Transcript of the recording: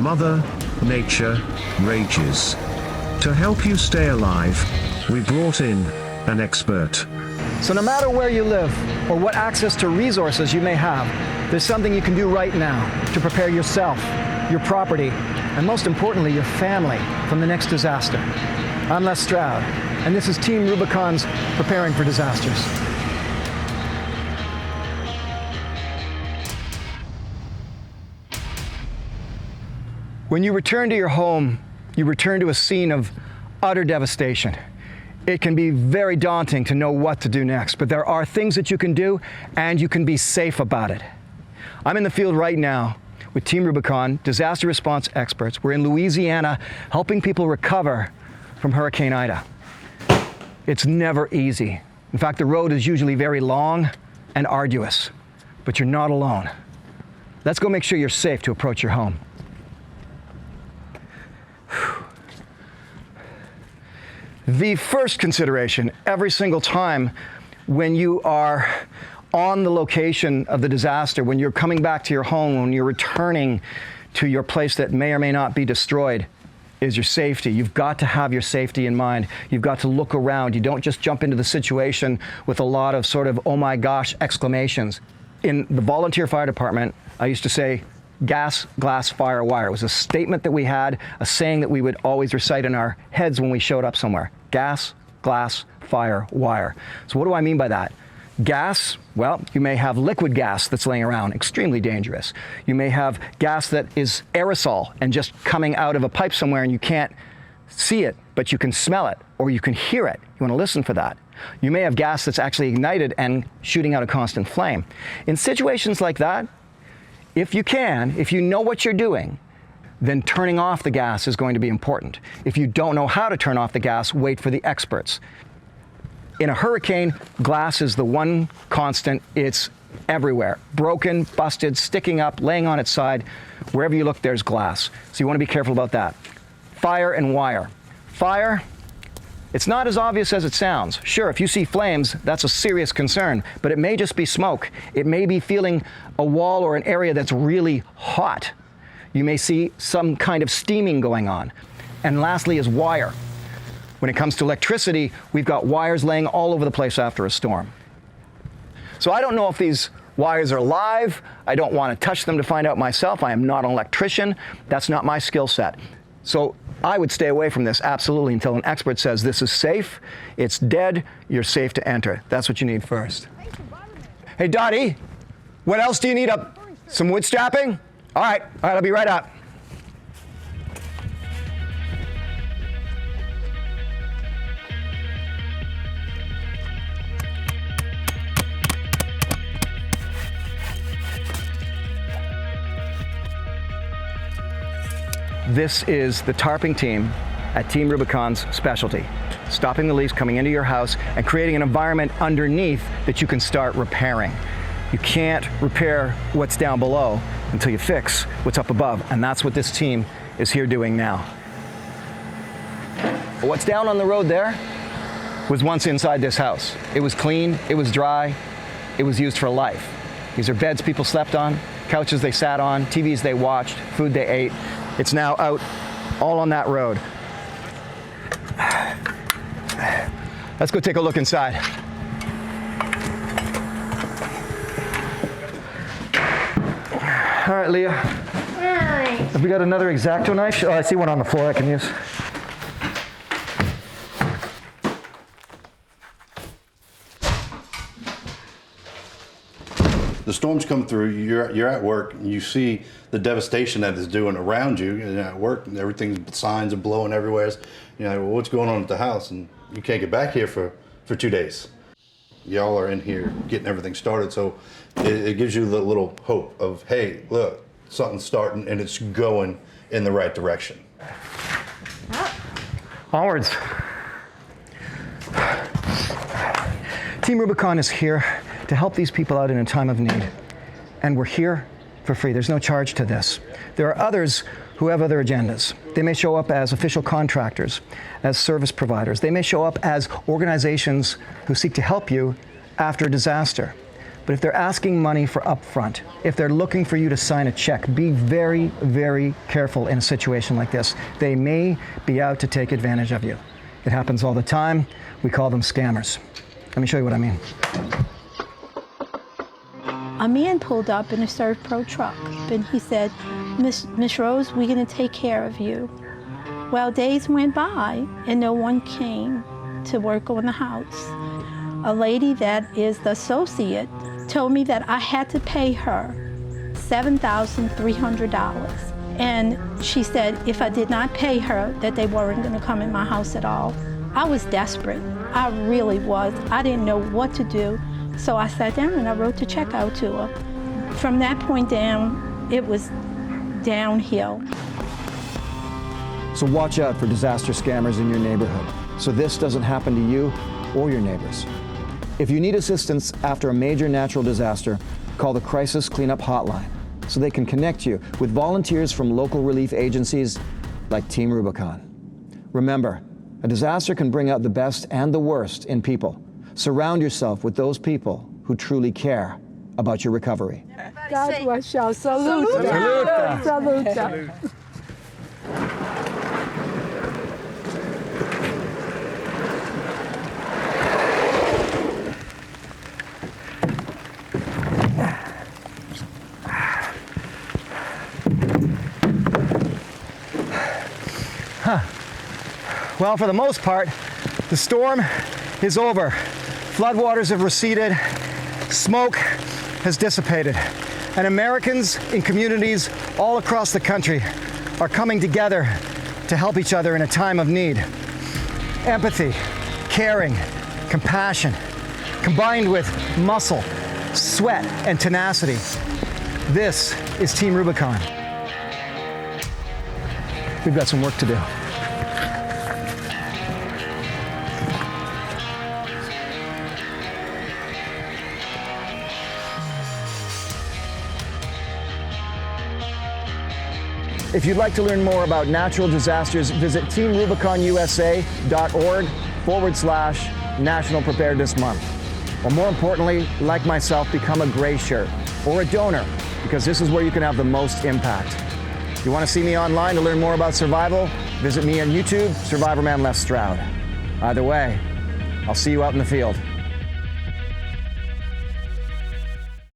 Mother Nature rages. To help you stay alive, we brought in an expert. So no matter where you live or what access to resources you may have, there's something you can do right now to prepare yourself, your property, and most importantly, your family from the next disaster. I'm Les Stroud, and this is Team Rubicon's Preparing for Disasters. When you return to your home, you return to a scene of utter devastation. It can be very daunting to know what to do next, but there are things that you can do, and you can be safe about it. I'm in the field right now with Team Rubicon, disaster response experts. We're in Louisiana, helping people recover from Hurricane Ida. It's never easy. In fact, the road is usually very long and arduous, but you're not alone. Let's go make sure you're safe to approach your home. The first consideration every single time when you are on the location of the disaster, when you're coming back to your home, when you're returning to your place that may or may not be destroyed, is your safety. You've got to have your safety in mind. You've got to look around. You don't just jump into the situation with a lot of sort of, oh my gosh, exclamations. In the volunteer fire department, I used to say, gas, glass, fire, wire. It was a statement that we had, a saying that we would always recite in our heads when we showed up somewhere. Gas, glass, fire, wire. So what do I mean by that? Gas, well, you may have liquid gas that's laying around, extremely dangerous. You may have gas that is aerosol and just coming out of a pipe somewhere and you can't see it, but you can smell it or you can hear it. You want to listen for that. You may have gas that's actually ignited and shooting out a constant flame. In situations like that, if you know what you're doing, then turning off the gas is going to be important. If you don't know how to turn off the gas, wait for the experts. In a hurricane, glass is the one constant. It's everywhere. Broken, busted, sticking up, laying on its side. Wherever you look, there's glass. So you want to be careful about that. Fire and wire. Fire, it's not as obvious as it sounds. Sure, if you see flames, that's a serious concern, but it may just be smoke. It may be feeling a wall or an area that's really hot. You may see some kind of steaming going on. And lastly is wire. When it comes to electricity, we've got wires laying all over the place after a storm. So I don't know if these wires are live. I don't want to touch them to find out myself. I am not an electrician. That's not my skill set. So I would stay away from this absolutely until an expert says this is safe, it's dead, you're safe to enter. That's what you need first. Hey Dottie, what else do you need up? Some wood strapping? All right, I'll be right up. This is the tarping team at Team Rubicon's specialty. Stopping the leaks coming into your house and creating an environment underneath that you can start repairing. You can't repair what's down below until you fix what's up above, and that's what this team is here doing now. What's down on the road there was once inside this house. It was clean, it was dry, it was used for life. These are beds people slept on, couches they sat on, TVs they watched, food they ate. It's now out all on that road. Let's go take a look inside. All right, Leah. Hi. Have we got another X-Acto knife? Oh, I see one on the floor I can use. The storms come through, you're at work, and you see the devastation that it's doing around you. And at work, and everything's, signs are blowing everywhere. You know, well, what's going on at the house? And you can't get back here for 2 days. Y'all are in here getting everything started, so it gives you the little hope of, hey, look, something's starting and it's going in the right direction. Onwards. Team Rubicon is here to help these people out in a time of need. And we're here for free. There's no charge to this. There are others who have other agendas. They may show up as official contractors, as service providers. They may show up as organizations who seek to help you after a disaster. But if they're asking money for upfront, if they're looking for you to sign a check, be very, very careful in a situation like this. They may be out to take advantage of you. It happens all the time. We call them scammers. Let me show you what I mean. A man pulled up in a Surf Pro truck, and he said, Miss Rose, we're gonna take care of you. Well, days went by, and no one came to work on the house. A lady that is the associate told me that I had to pay her $7,300. And she said if I did not pay her, that they weren't gonna come in my house at all. I was desperate, I really was. I didn't know what to do. So I sat down and I wrote the check out to her. From that point down, it was downhill. So watch out for disaster scammers in your neighborhood, so this doesn't happen to you or your neighbors. If you need assistance after a major natural disaster, call the Crisis Cleanup Hotline so they can connect you with volunteers from local relief agencies like Team Rubicon. Remember, a disaster can bring out the best and the worst in people. Surround yourself with those people who truly care about your recovery. God bless y'all. Salute. Salute. Salute. Salute. Well, for the most part, the storm is over. Floodwaters have receded, smoke has dissipated, and Americans in communities all across the country are coming together to help each other in a time of need. Empathy, caring, compassion, combined with muscle, sweat, and tenacity. This is Team Rubicon. We've got some work to do. If you'd like to learn more about natural disasters, visit teamrubiconusa.org/National Preparedness Month. Or more importantly, like myself, become a Greyshirt or a donor, because this is where you can have the most impact. If you want to see me online to learn more about survival, visit me on YouTube, Survivorman Les Stroud. Either way, I'll see you out in the field.